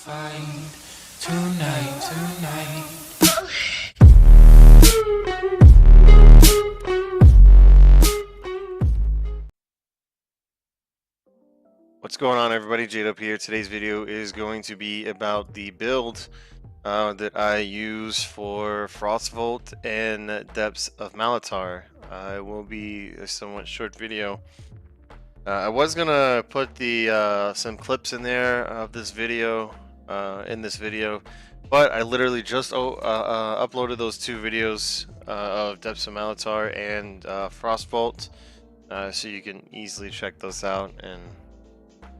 fight tonight. What's going on, everybody? Jade up here. Today's video is going to be about the build that I use for frostvault and depths of malatar. It will be a somewhat short video. I was gonna put the some clips in there of this video but I literally just uploaded those two videos of depths of malatar and frostvault, so you can easily check those out and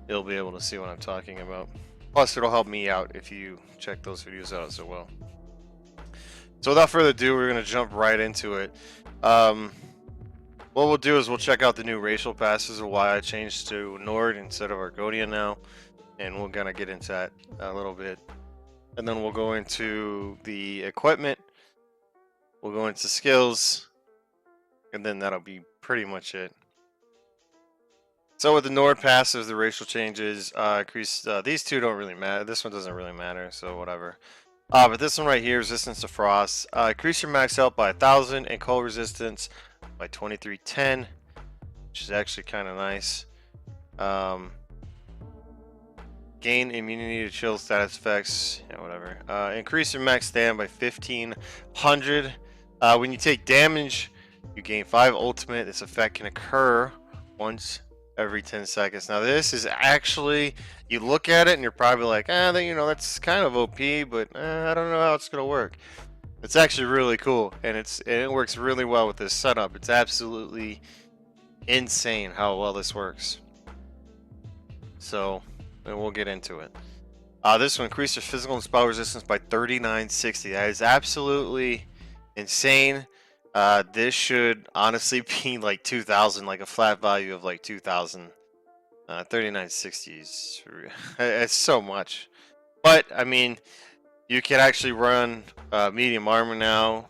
you'll be able to see what I'm talking about. Plus, it'll help me out if you check those videos out as well. So without further ado, we're going to jump right into it. What we'll do is we'll check out the new racial passes, or why I changed to Nord instead of Argonian now, and we'll kind of get into that a little bit. And then we'll go into the equipment, we'll go into skills, and then that'll be pretty much it. So with the Nord passives, the racial changes increase. These two don't really matter. This one doesn't really matter, so whatever. But this one right here, resistance to frost, increase your max health by 1,000 and cold resistance by 2310, which is actually kind of nice. Gain immunity to chill status effects. Yeah, whatever. Increase your max stand by 1,500. When you take damage, you gain 5 ultimate. This effect can occur once every 10 seconds. Now this is actually, you look at it and you're probably like, that's kind of OP, but I don't know how it's gonna work. It's actually really cool, and it works really well with this setup. It's absolutely insane how well this works. So we'll get into it. This will increase your physical and spell resistance by 3960. That is absolutely insane. This should honestly be like 2,000, like a flat value of like 2,000. 3960 is it's so much. But I mean, you can actually run medium armor now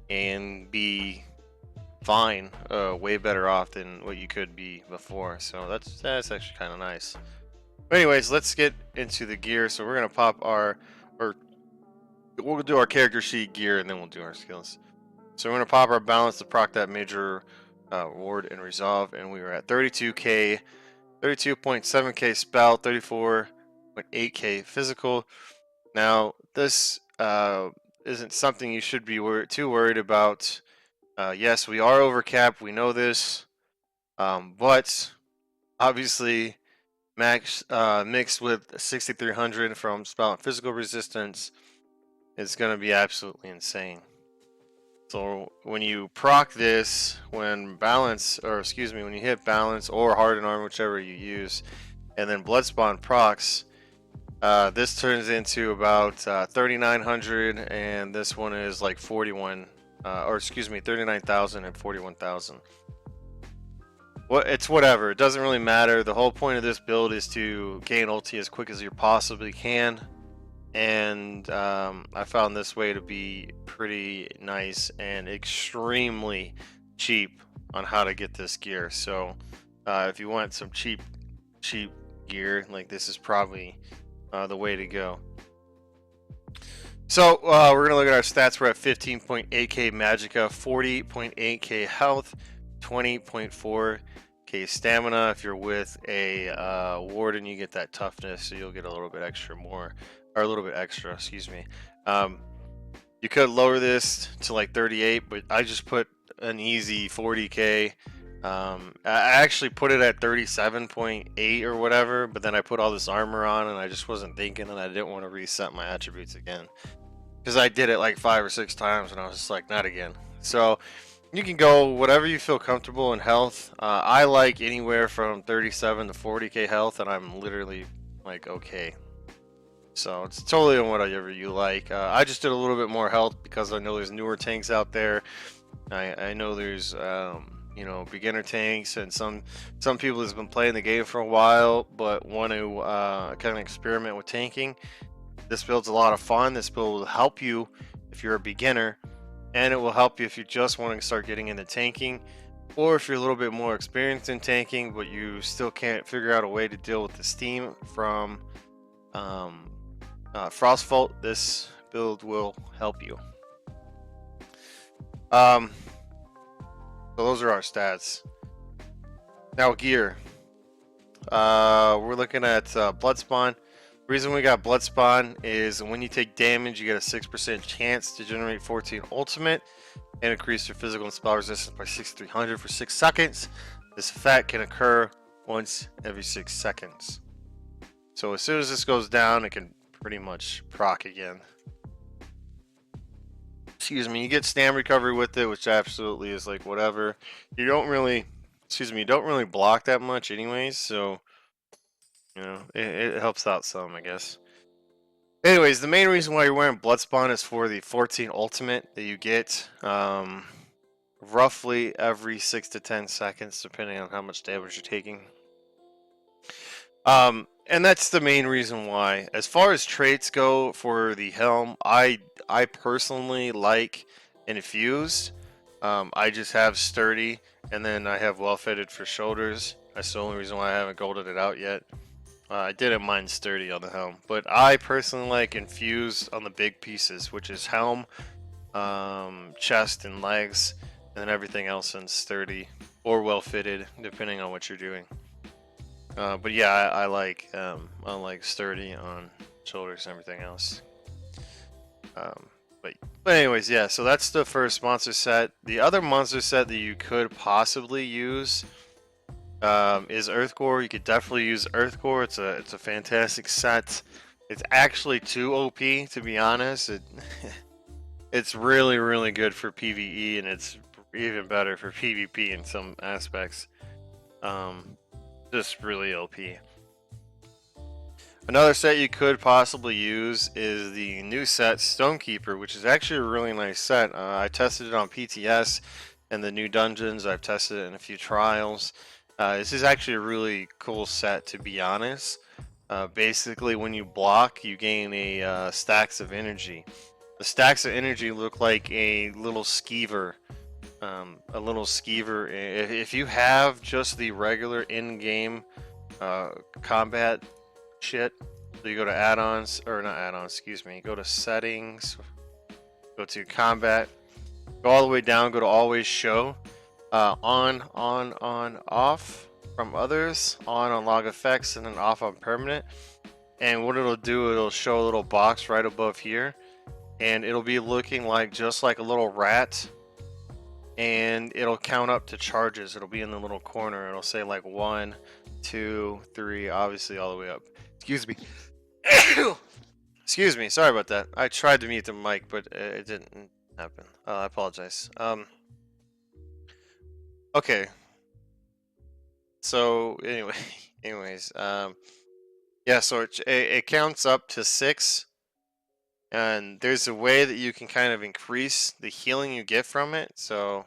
and be fine, way better off than what you could be before. So that's actually kind of nice. But anyways, let's get into the gear. So we're gonna pop we'll do our character sheet gear, and then we'll do our skills. So we're going to pop our balance to proc that major ward and resolve, and we were at 32k, 32.7k spell, 34.8k physical. Now this isn't something you should be too worried about. Yes, we are over cap, we know this, but obviously mixed with 6,300 from spell and physical resistance is going to be absolutely insane. So when you proc this, when you hit balance or hardened armor, whichever you use, and then blood spawn procs, this turns into about 3,900, and this one is like 39,000 and 41,000. It's whatever. It doesn't really matter. The whole point of this build is to gain ulti as quick as you possibly can. And I found this way to be pretty nice and extremely cheap on how to get this gear. So if you want some cheap gear, like this is probably the way to go. So we're gonna look at our stats. We're at 15.8k magicka, 40.8k health, 20.4k stamina. If you're with a warden, you get that toughness, so you'll get a little bit extra, excuse me. You could lower this to like 38, but I just put an easy 40k. I actually put it at 37.8 or whatever, but then I put all this armor on and I just wasn't thinking, and I didn't want to reset my attributes again, because I did it like 5 or 6 times and I was just like, not again. So you can go whatever you feel comfortable in health. I like anywhere from 37 to 40k health, and I'm literally like, okay. So it's totally on whatever you like. I just did a little bit more health because I know there's newer tanks out there. I know there's beginner tanks, and some people that's been playing the game for a while but want to kind of experiment with tanking. This build's a lot of fun. This build will help you if you're a beginner, and it will help you if you're just wanting to start getting into tanking, or if you're a little bit more experienced in tanking but you still can't figure out a way to deal with the steam from frostvault, this build will help you. So those are our stats. Now gear. We're looking at blood spawn. The reason we got blood spawn is when you take damage, you get a 6% chance to generate 14 ultimate and increase your physical and spell resistance by 6300 for 6 seconds. This effect can occur once every 6 seconds. So as soon as this goes down, it can pretty much proc again. Excuse me. You get stam recovery with it, which absolutely is like whatever. You don't really, you don't really block that much anyways, so you know, it helps out some, I guess. Anyways, the main reason why you're wearing Bloodspawn is for the 14 ultimate that you get roughly every 6 to 10 seconds, depending on how much damage you're taking. And that's the main reason why. As far as traits go for the helm, I personally like Infused. I just have Sturdy, and then I have Well Fitted for shoulders. That's the only reason why I haven't golded it out yet. I didn't mind Sturdy on the helm, but I personally like Infused on the big pieces, which is helm, chest, and legs, and then everything else in Sturdy or Well Fitted, depending on what you're doing. But yeah, I like Sturdy on shoulders and everything else. But anyways, yeah. So that's the first monster set. The other monster set that you could possibly use is Earthcore. You could definitely use Earthcore. It's a fantastic set. It's actually too OP, to be honest. It's really good for PvE, and it's even better for PvP in some aspects. Just really OP. Another set you could possibly use is the new set Stonekeeper, which is actually a really nice set. I tested it on PTS and the new dungeons. I've tested it in a few trials. This is actually a really cool set, to be honest. Basically, when you block, you gain a stacks of energy. The stacks of energy look like a little skeever. If you have just the regular in-game combat shit, so you go to add-ons, or not add-ons, excuse me, go to settings, go to combat, go all the way down, go to always show, on, off from others, on log effects, and then off on permanent. And what it'll do, it'll show a little box right above here, and it'll be looking like just like a little rat, and it'll count up to charges. It'll be in the little corner. It'll say like 1, 2, 3, obviously all the way up. Excuse me. Excuse me. Sorry about that. I tried to mute the mic, but it didn't happen. I apologize. Okay. So anyways, yeah. So it counts up to 6, and there's a way that you can kind of increase the healing you get from it. So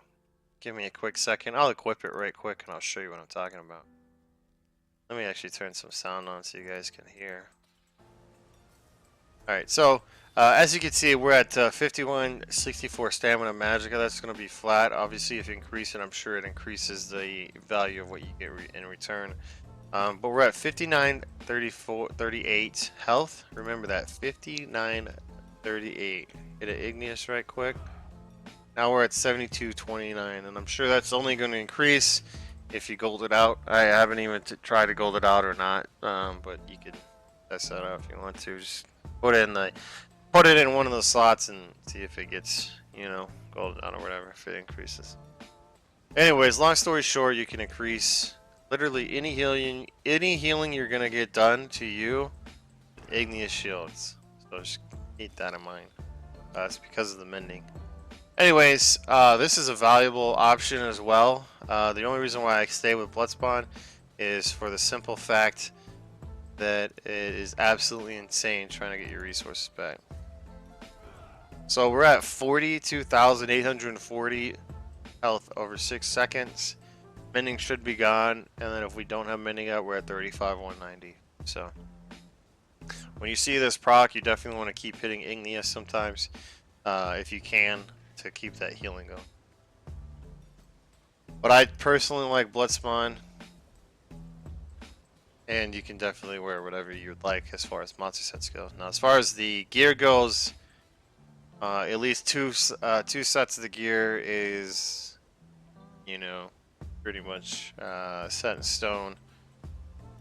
give me a quick second. I'll equip it right quick, and I'll show you what I'm talking about. Let me actually turn some sound on so you guys can hear. Alright, so as you can see, we're at 5164 stamina magicka. That's going to be flat. Obviously, if you increase it, I'm sure it increases the value of what you get in return. But we're at 5938 health. Remember that, 5938. Hit an igneous right quick. Now we're at 7229, and I'm sure that's only going to increase if you gold it out. I haven't even tried to gold it out or not, but you could test that out if you want to. Just put it in one of the slots and see if it gets, you know, golded out or whatever, if it increases. Anyways, long story short, you can increase literally any healing you're gonna get done to you with igneous shields. So just keep that in mind. That's because of the mending. Anyways, this is a valuable option as well. The only reason why I stay with Bloodspawn is for the simple fact that it is absolutely insane trying to get your resources back. So we're at 42,840 health over 6 seconds. Mending should be gone, and then if we don't have mending out, we're at 35,190. So when you see this proc, you definitely want to keep hitting igneous sometimes, if you can, to keep that healing going. But I personally like Bloodspawn. and you can definitely wear whatever you would like as far as monster sets go. Now, as far as the gear goes, at least two sets of the gear is, you know, pretty much set in stone.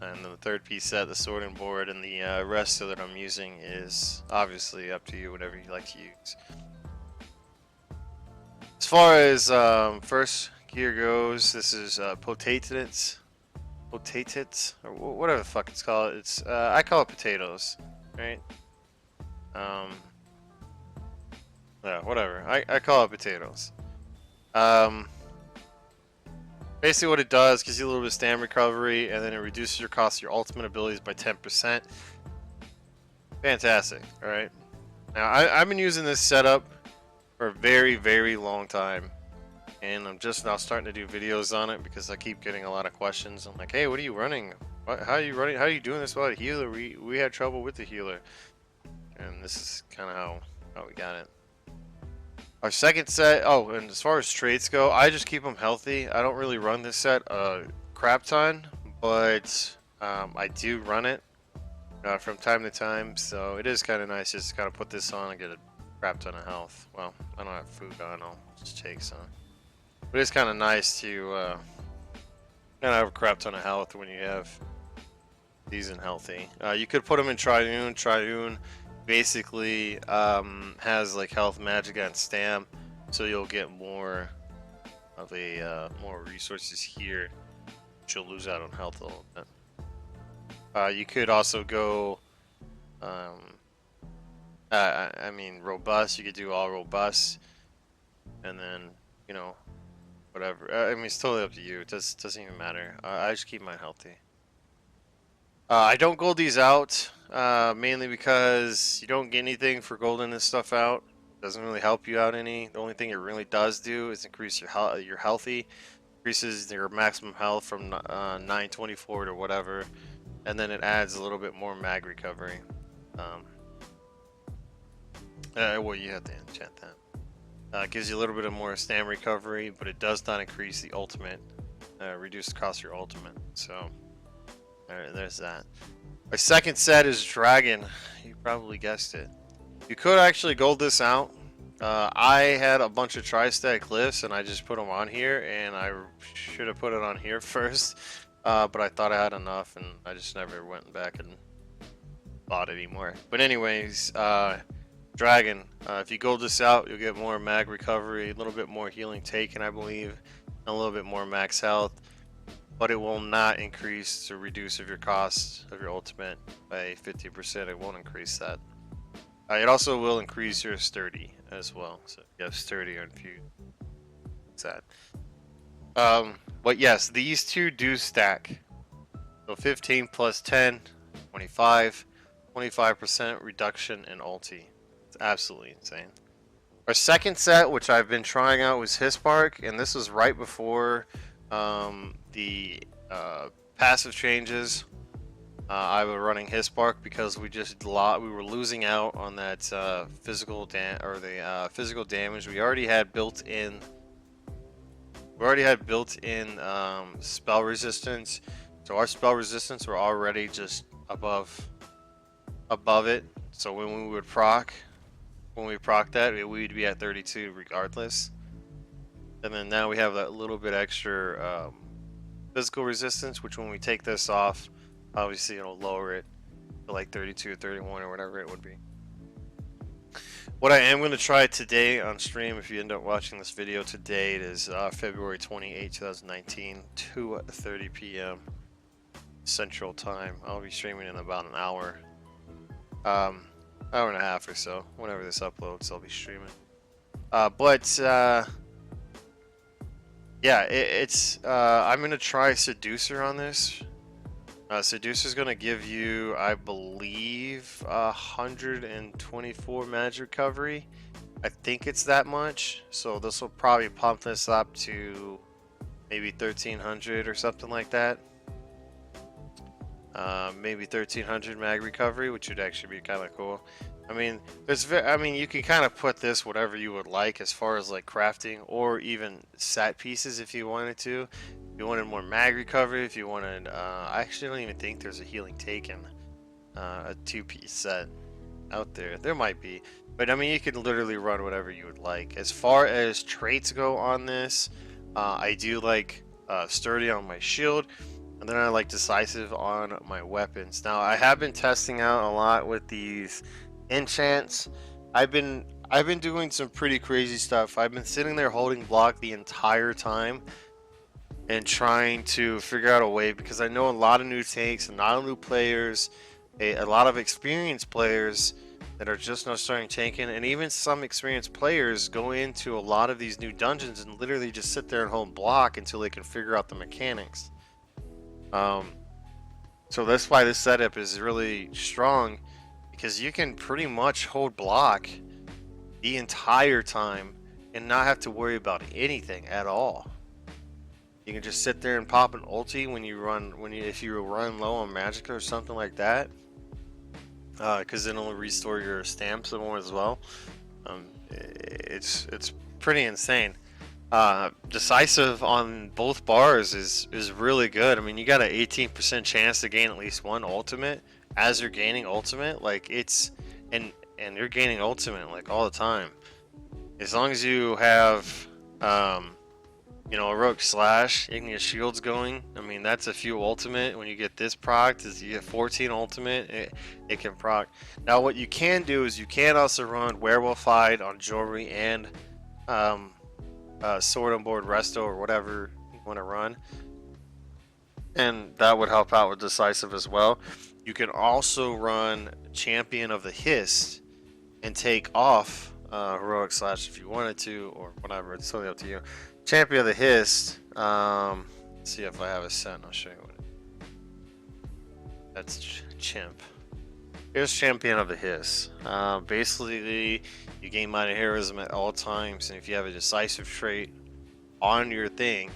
And the third piece set, the sword and board, and the rest of that I'm using is obviously up to you, whatever you like to use. As far as first gear goes, this is potatoes, or whatever the fuck it's called. It's I call it potatoes, right? Yeah, whatever. I call it potatoes. Basically what it does gives you a little bit of stamina recovery, and then it reduces your cost of your ultimate abilities by 10%. Fantastic. All right. Now I've been using this setup for a very, very long time, and I'm just now starting to do videos on it because I keep getting a lot of questions. I'm like, hey, what are you running? How are you running? How are you doing this without a healer? We had trouble with the healer, and this is kind of how we got it. Our second set, oh, and as far as traits go, I just keep them healthy. I don't really run this set a crap ton, but I do run it from time to time, so it is kind of nice just to kind of put this on and get a crap ton of health. Well, I don't have food on, I'll just take some. But it's kind of nice to kind of have a crap ton of health when you have these in healthy. You could put them in Triune. Triune basically has like health, magic, and stam, so you'll get more of a more resources here, but you'll lose out on health a little bit. You could also go I mean robust. You could do all robust, and then, you know, whatever. I mean, it's totally up to you. It doesn't even matter. I just keep mine healthy. I don't gold these out, mainly because you don't get anything for golding this stuff out. It doesn't really help you out any. The only thing it really does do is increase your healthy, increases your maximum health from 924 to whatever, and then it adds a little bit more mag recovery. Well, you have to enchant that. It gives you a little bit of more stam recovery, but it does not increase the ultimate, reduce the cost of your ultimate. So. Alright, there's that. My second set is Dragon. You probably guessed it. You could actually gold this out. I had a bunch of tri-stack glyphs and I just put them on here, and I should have put it on here first. But I thought I had enough and I just never went back and bought it anymore. But anyways, Dragon. If you gold this out, you'll get more mag recovery, a little bit more healing taken, I believe, and a little bit more max health. But it will not increase or reduce of your cost of your ultimate by 50%. It won't increase that. It also will increase your sturdy as well. So you have sturdy or infused. What's that? But yes, these two do stack. So 15 plus 10, 25, 25% reduction in ulti. It's absolutely insane. Our second set, which I've been trying out, was Hispark, and this was right before the passive changes. I was running Hispark because we were losing out on that physical damage. We already had built in spell resistance, so our spell resistance were already just above it. So when we proc that, we'd be at 32 regardless. And then now we have that little bit extra physical resistance, which when we take this off, obviously it'll lower it to like 32 or 31 or whatever it would be. What I am going to try today on stream, if you end up watching this video today, it is February 28, 2019, 2:30 p.m. Central Time. I'll be streaming in about an hour. Hour and a half or so. Whenever this uploads, I'll be streaming. Yeah, I'm gonna try Seducer on this. Seducer's gonna give you, I believe, 124 magic recovery. I think it's that much, so this will probably pump this up to maybe 1300 or something like that. Maybe 1300 mag recovery, which would actually be kind of cool. I mean, you can kind of put this whatever you would like as far as like crafting or even set pieces if you wanted to. If you wanted more mag recovery, if you wanted, I actually don't even think there's a healing taken, a 2-piece set out there. There might be, but I mean, you can literally run whatever you would like. As far as traits go on this, I do like sturdy on my shield, and then I like decisive on my weapons. Now, I have been testing out a lot with these enchants. I've been doing some pretty crazy stuff. I've been sitting there holding block the entire time and trying to figure out a way, because I know a lot of new tanks and a lot of new players, a lot of experienced players that are just now starting tanking, and even some experienced players go into a lot of these new dungeons and literally just sit there and hold block until they can figure out the mechanics. So that's why this setup is really strong, because you can pretty much hold block the entire time and not have to worry about anything at all. You can just sit there and pop an ulti when you run, if you run low on magicka or something like that, because then it'll restore your stamps some more as well. It's pretty insane. Decisive on both bars is really good. I mean, you got an 18% chance to gain at least one ultimate as you're gaining ultimate. Like, it's and you're gaining ultimate like all the time, as long as you have you know, a rogue slash, and your shield's going. I mean, that's a few ultimate. When you get this proc, is you get 14 ultimate, it can proc. Now, what you can do is you can also run werewolf-eyed on jewelry and sword on board resto, or whatever you want to run, and that would help out with decisive as well. You can also run champion of the hist and take off heroic slash if you wanted to, or whatever. It's totally up to you. Champion of the hist. Let's see if I have a set and I'll show you what that's chimp. Here's champion of the hist. Basically, you gain minor heroism at all times, and if you have a decisive trait on your thing,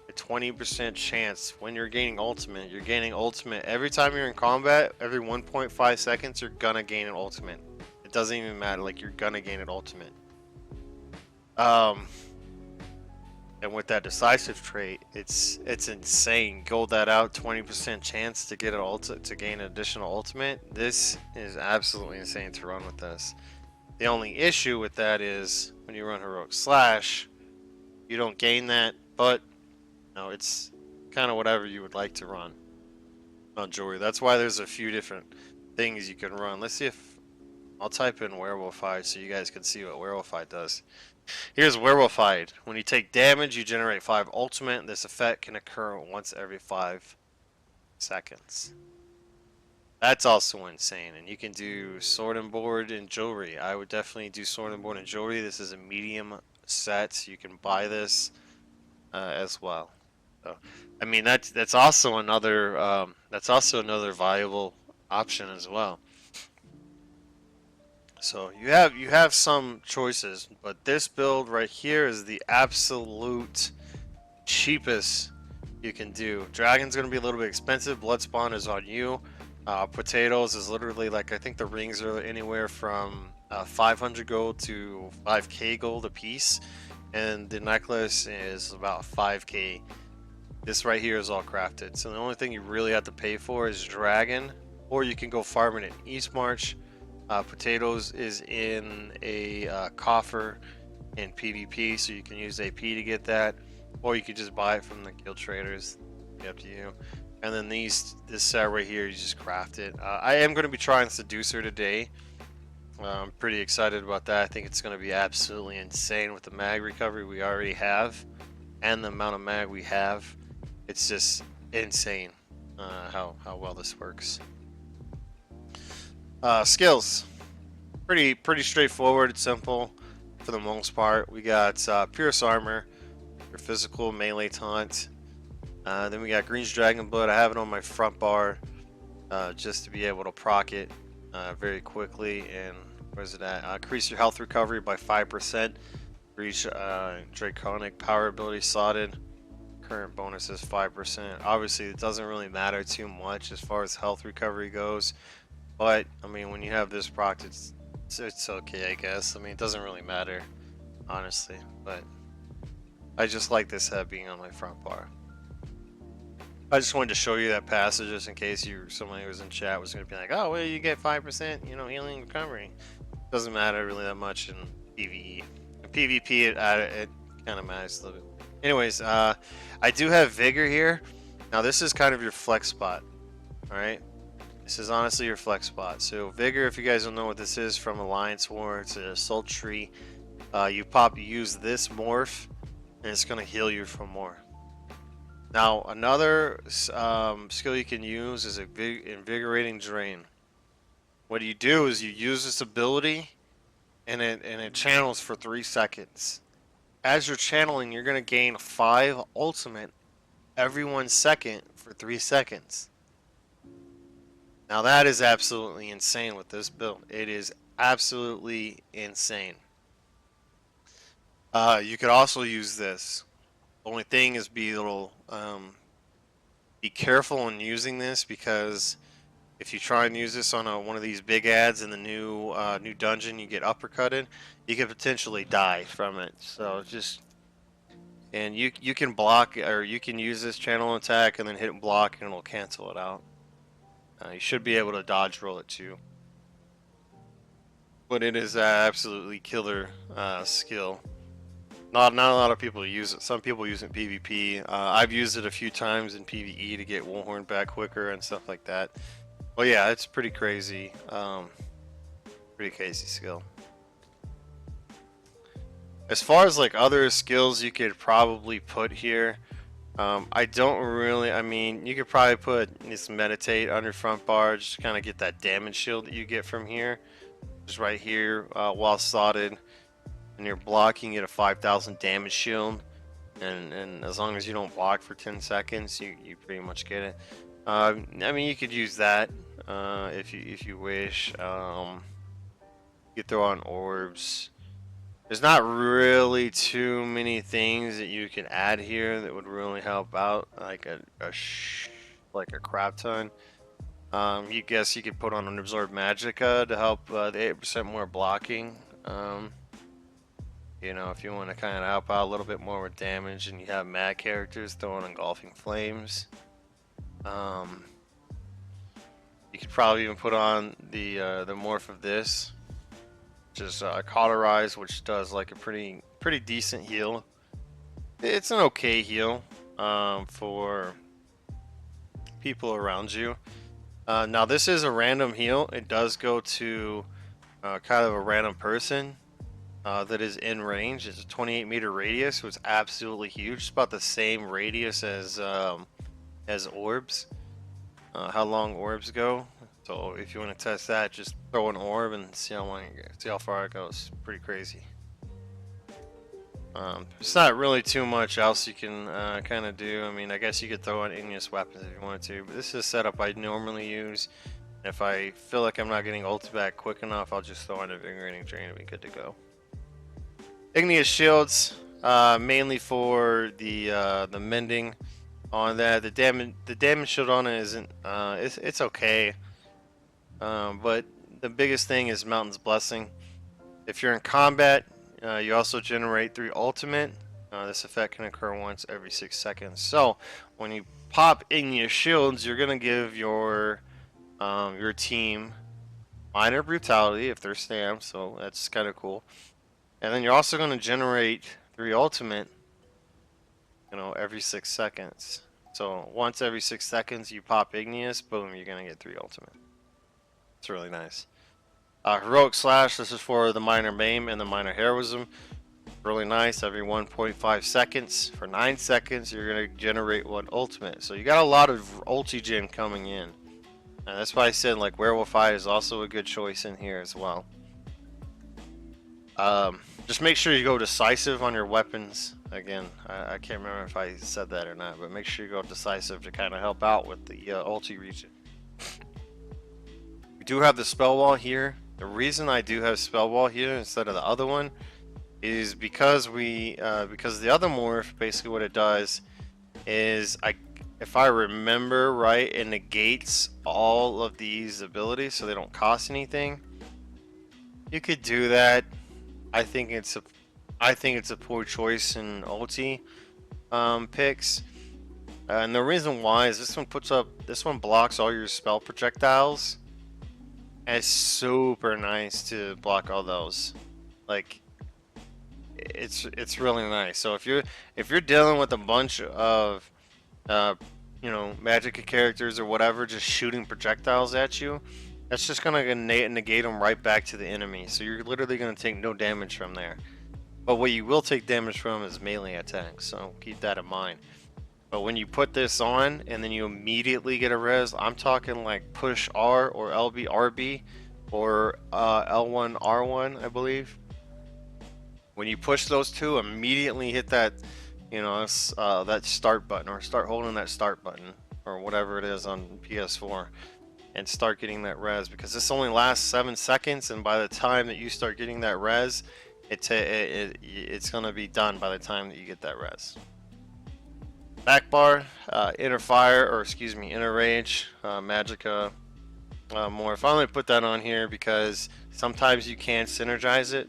a 20% chance when you're gaining ultimate. You're gaining ultimate every time you're in combat. Every 1.5 seconds, you're gonna gain an ultimate. It doesn't even matter. Like, you're gonna gain an ultimate. And with that decisive trait, it's insane. Gold that out, 20% chance to get an to gain an additional ultimate. This is absolutely insane to run with this. The only issue with that is when you run heroic slash, you don't gain that, but no, it's kind of whatever you would like to run on jewelry. That's why there's a few different things you can run. Let's see if I'll type in werewolf-eyed so you guys can see what werewolf-eyed does. Here's werewolf-eyed. When you take damage, you generate 5 ultimate. This effect can occur once every 5 seconds. That's also insane. And you can do sword and board and jewelry. I would definitely do sword and board and jewelry. This is a medium set. You can buy this as well. So, I mean, that's also another viable option as well. So you have some choices, but this build right here is the absolute cheapest you can do. Dragon's gonna be a little bit expensive. Blood spawn is on you. Potatoes is literally, like, I think the rings are anywhere from 500 gold to 5k gold a piece, and the necklace is about 5k. This right here is all crafted. So the only thing you really have to pay for is dragon, or you can go farming in East March. Potatoes is in a coffer in PvP, so you can use AP to get that, or you can just buy it from the guild traders. It's up to you. And then this set right here, you just craft it. I am going to be trying Seducer today. I'm pretty excited about that. I think it's going to be absolutely insane with the mag recovery we already have and the amount of mag we have. It's just insane how well this works. Skills, pretty straightforward, simple for the most part. We got Pierce Armor, your physical melee taunt. Then we got Green's Dragon Blood. I have it on my front bar just to be able to proc it very quickly. And where's it at? Increase your health recovery by 5%. Reach Draconic Power Ability slotted. Current bonus is 5%. Obviously, it doesn't really matter too much as far as health recovery goes. But, I mean, when you have this proc, it's okay, I guess. I mean, it doesn't really matter, honestly. But I just like this head being on my front bar. I just wanted to show you that passage just in case somebody who was in chat was going to be like, oh, well, you get 5%, healing recovery. Doesn't matter really that much in PvE. In PvP, it kind of matters a little bit. Anyways, I do have Vigor here. Now, this is kind of your flex spot. All right. This is honestly your flex spot. So Vigor, if you guys don't know what this is from Alliance War, it's a sultry. You use this morph, and it's going to heal you for more. Now, another skill you can use is a invigorating drain. What you do is you use this ability, and it channels for 3 seconds. As you're channeling, you're going to gain 5 ultimate every 1 second for 3 seconds. Now that is absolutely insane with this build. It is absolutely insane. You could also use this. The only thing is be careful in using this, because if you try and use this on one of these big ads in the new dungeon, you get uppercutted. You could potentially die from it. So and you can block, or you can use this channel attack and then hit block, and it'll cancel it out. You should be able to dodge roll it too. But it is absolutely killer skill. Not a lot of people use it. Some people use it in PvP. I've used it a few times in PvE to get Woolhorn back quicker and stuff like that. Well, yeah, it's pretty crazy. Pretty crazy skill. As far as like other skills you could probably put here, I don't really. I mean, you could probably put this meditate on your front bar just to kind of get that damage shield that you get from here. Just right here, while slotted, and you're blocking, you get a 5,000 damage shield, and as long as you don't block for 10 seconds, you pretty much get it. I mean, you could use that if you wish. You could throw on orbs. There's not really too many things that you can add here that would really help out, like a crap ton. You guess you could put on an Absorb Magicka to help the 8% more blocking. If you want to kind of help out a little bit more with damage, and you have mad characters throwing Engulfing Flames. You could probably even put on the morph of this, just Cauterize, which does like a pretty decent heal. It's an okay heal for people around you. Now this is a random heal. It does go to kind of a random person that is in range. It's a 28-meter radius, so it's absolutely huge. It's about the same radius as orbs. How long orbs go. So if you want to test that, just throw an orb and see how far it goes. Pretty crazy. It's not really too much else you can kind of do. I mean, I guess you could throw on igneous weapons if you wanted to, but this is a setup I normally use. If I feel like I'm not getting ulti back quick enough, I'll just throw on a Invigorating Drain and be good to go. Igneous shields, mainly for the mending on that. The damage shield on it isn't. It's okay. But the biggest thing is Mountain's Blessing. If you're in combat, you also generate 3 ultimate. This effect can occur once every 6 seconds. So when you pop Igneous Shields, you're gonna give your team minor brutality if they're stammed, so that's kind of cool. And then you're also gonna generate 3 ultimate, every 6 seconds. So once every 6 seconds you pop Igneous, boom, you're gonna get 3 ultimate. It's really nice. Heroic Slash, this is for the minor maim and the minor heroism. Really nice. Every 1.5 seconds for 9 seconds, you're going to generate 1 ultimate. So you got a lot of ulti gen coming in. And that's why I said like Werewolf Eye is also a good choice in here as well. Just make sure you go decisive on your weapons. Again, I can't remember if I said that or not, but make sure you go decisive to kind of help out with the ulti region. We do have the spell wall here. The reason I do have spell wall here instead of the other one is because the other morph, basically what it does is, if I remember right, it negates all of these abilities so they don't cost anything. You could do that. I think it's a poor choice in ulti picks. And the reason why is this one blocks all your spell projectiles. And it's super nice to block all those. Like, it's really nice. So if you're dealing with a bunch of uh, magic characters or whatever, just shooting projectiles at you, that's just gonna negate them right back to the enemy. So you're literally gonna take no damage from there. But what you will take damage from is melee attacks. So keep that in mind. But when you put this on and then you immediately get a res, I'm talking like push R or LB RB or L1 R1, I believe. When you push those two, immediately hit that, that start button, or start holding that start button or whatever it is on PS4, and start getting that res, because this only lasts 7 seconds, and by the time that you start getting that res, it's gonna be done by the time that you get that res. Back bar, inner fire, or excuse me, inner rage, magicka. More. Finally put that on here because sometimes you can synergize it,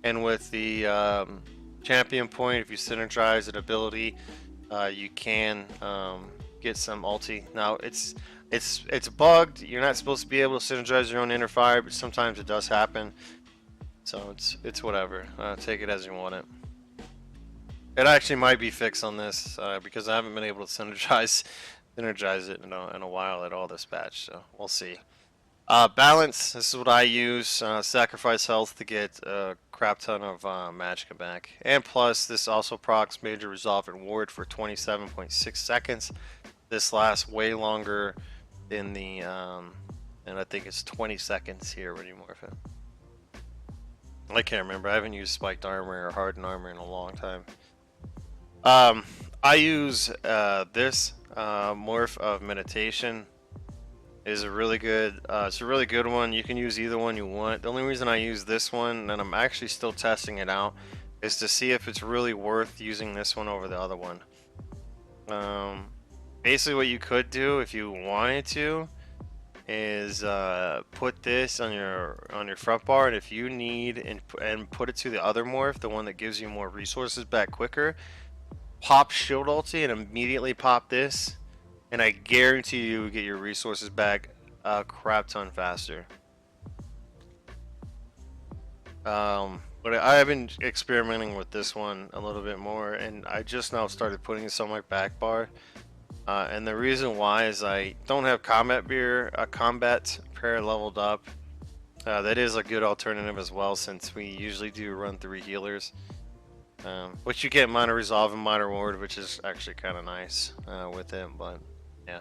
and with the champion point, if you synergize an ability, you can get some ulti. Now it's bugged. You're not supposed to be able to synergize your own inner fire, but sometimes it does happen. So it's whatever. Take it as you want it. It actually might be fixed on this because I haven't been able to synergize it in a while at all this patch. So we'll see. Balance. This is what I use. Sacrifice health to get a crap ton of magicka back, and plus this also procs major resolve and ward for 27.6 seconds. This lasts way longer than the and I think it's 20 seconds here when you morph it. I can't remember. I haven't used spiked armor or hardened armor in a long time. I use this morph of meditation. Is a really good. It's a really good one. You can use either one you want. The only reason I use this one, and I'm actually still testing it out, is to see if it's really worth using this one over the other one. Basically, what you could do if you wanted to is put this on your front bar, and if you need and put it to the other morph, the one that gives you more resources back quicker. Pop shield ulti and immediately pop this, and I guarantee you get your resources back a crap ton faster. But I have been experimenting with this one a little bit more, and I just now started putting this on my back bar. And the reason why is I don't have combat prayer leveled up. That is a good alternative as well, since we usually do run 3 healers. Which you get minor resolve and minor ward, which is actually kind of nice with it, but yeah.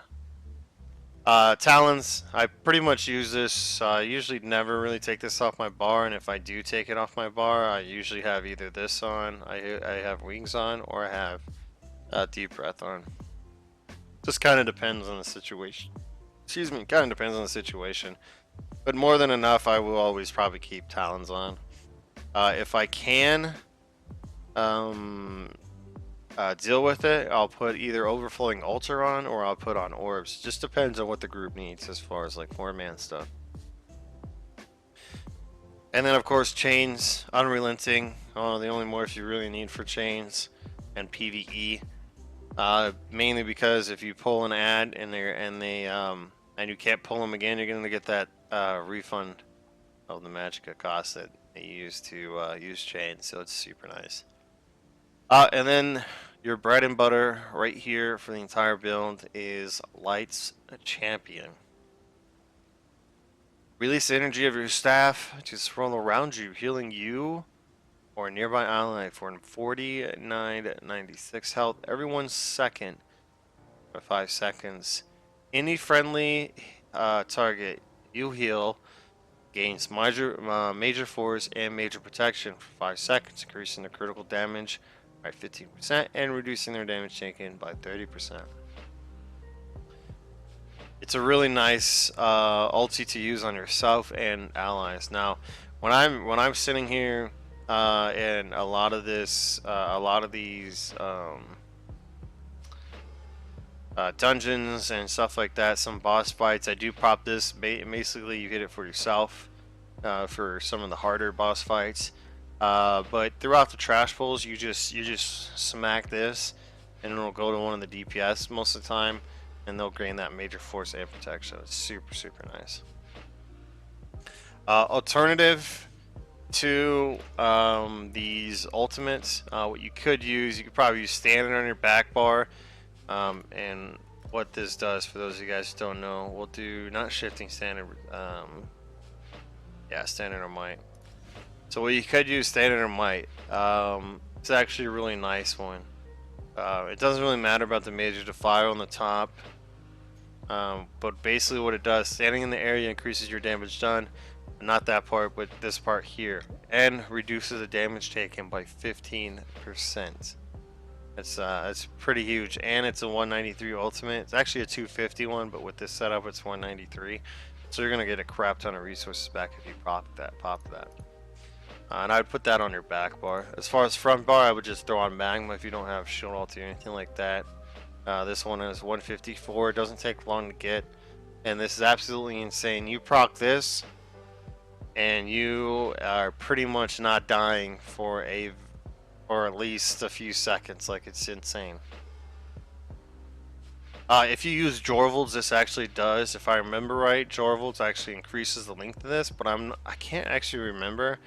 Talons, I pretty much use this. I usually never really take this off my bar, and if I do take it off my bar, I usually have either this on, I have wings on, or I have deep breath on. Just kind of depends on the situation. Excuse me, kind of depends on the situation. But more than enough, I will always probably keep talons on. If I can deal with it, I'll put either overflowing altar on, or I'll put on orbs. Just depends on what the group needs as far as like 4-man stuff. And then of course chains, unrelenting. The only morph you really need for chains, and PvE. Mainly because if you pull an ad and you can't pull them again, you're gonna get that refund of the magicka cost that you use to use chains. So it's super nice. And then your bread and butter right here for the entire build is Light's Champion. Release the energy of your staff to swirl around you, healing you or a nearby ally for 49.96 health every 1 second for 5 seconds. Any friendly target you heal gains major force and major protection for 5 seconds, increasing the critical damage by 15% and reducing their damage taken by 30%. It's a really nice ulti to use on yourself and allies. Now, when I'm sitting here and a lot of these dungeons and stuff like that, some boss fights, I do pop this. Basically, you hit it for yourself for some of the harder boss fights. But throughout the trash pulls, you just smack this, and it'll go to one of the DPS most of the time, and they'll gain that major force and protection. It's super nice. Alternative to these ultimates, what you could probably use standing on your back bar, and what this does, for those of you guys who don't know, we'll do not shifting, standard, yeah, standard or might. So what you could use, standard or might, it's actually a really nice one. It doesn't really matter about the major defile on the top, but basically what it does, standing in the area increases your damage done, not that part, but this part here, and reduces the damage taken by 15%. It's pretty huge, and it's a 193 ultimate. It's actually a 250 one, but with this setup, it's 193. So you're gonna get a crap ton of resources back if you pop that. And I would put that on your back bar. As far as front bar, I would just throw on magma if you don't have shield ulti or anything like that. This one is 154. It doesn't take long to get, and this is absolutely insane. You proc this, and you are pretty much not dying for at least a few seconds. Like, it's insane. If you use Jorvals, this actually does, if I remember right, Jorvals actually increases the length of this, but I can't actually remember.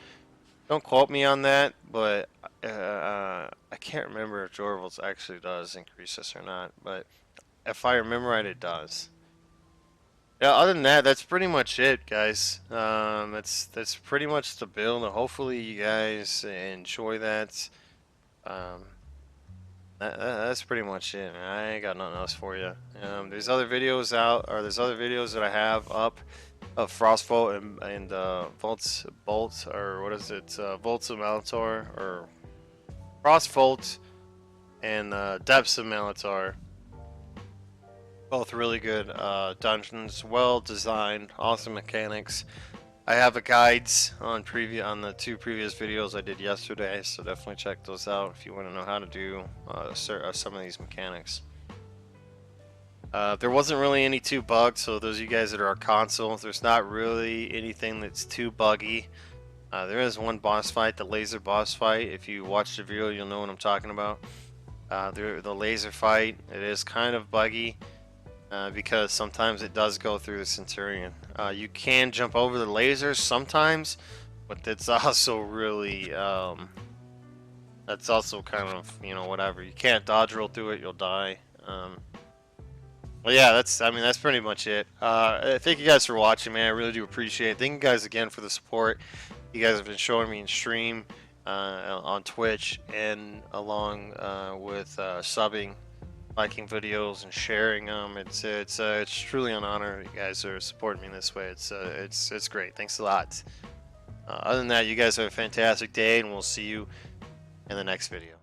Don't quote me on that, but I can't remember if Jorvals actually does increase this or not, but if I remember right, it does. Yeah, other than that, that's pretty much it, guys. That's pretty much the build. Hopefully you guys enjoy that. That's pretty much it. I ain't got nothing else for you. There's other videos out, or there's other videos that I have up of frostvault and bolt, or what is it? Volts of malatar, or frostvault and depths of malatar. Both really good dungeons, well designed, awesome mechanics. I have the guides on the 2 previous videos I did yesterday, so definitely check those out if you want to know how to do some of these mechanics. There wasn't really any too bugged, so those of you guys that are on console, there's not really anything that's too buggy. There is one boss fight, the laser boss fight. If you watch the video, you'll know what I'm talking about. The laser fight, it is kind of buggy. Because sometimes it does go through the Centurion. You can jump over the lasers sometimes, but that's also really, that's also kind of, whatever. You can't dodge roll through it, you'll die. Well, yeah, that's pretty much it. Thank you guys for watching, man. I really do appreciate it. Thank you guys again for the support you guys have been showing me in stream, on Twitch, and along with subbing, liking videos and sharing them. It's truly an honor you guys are supporting me in this way. It's great. Thanks a lot. Other than that, you guys have a fantastic day, and we'll see you in the next video.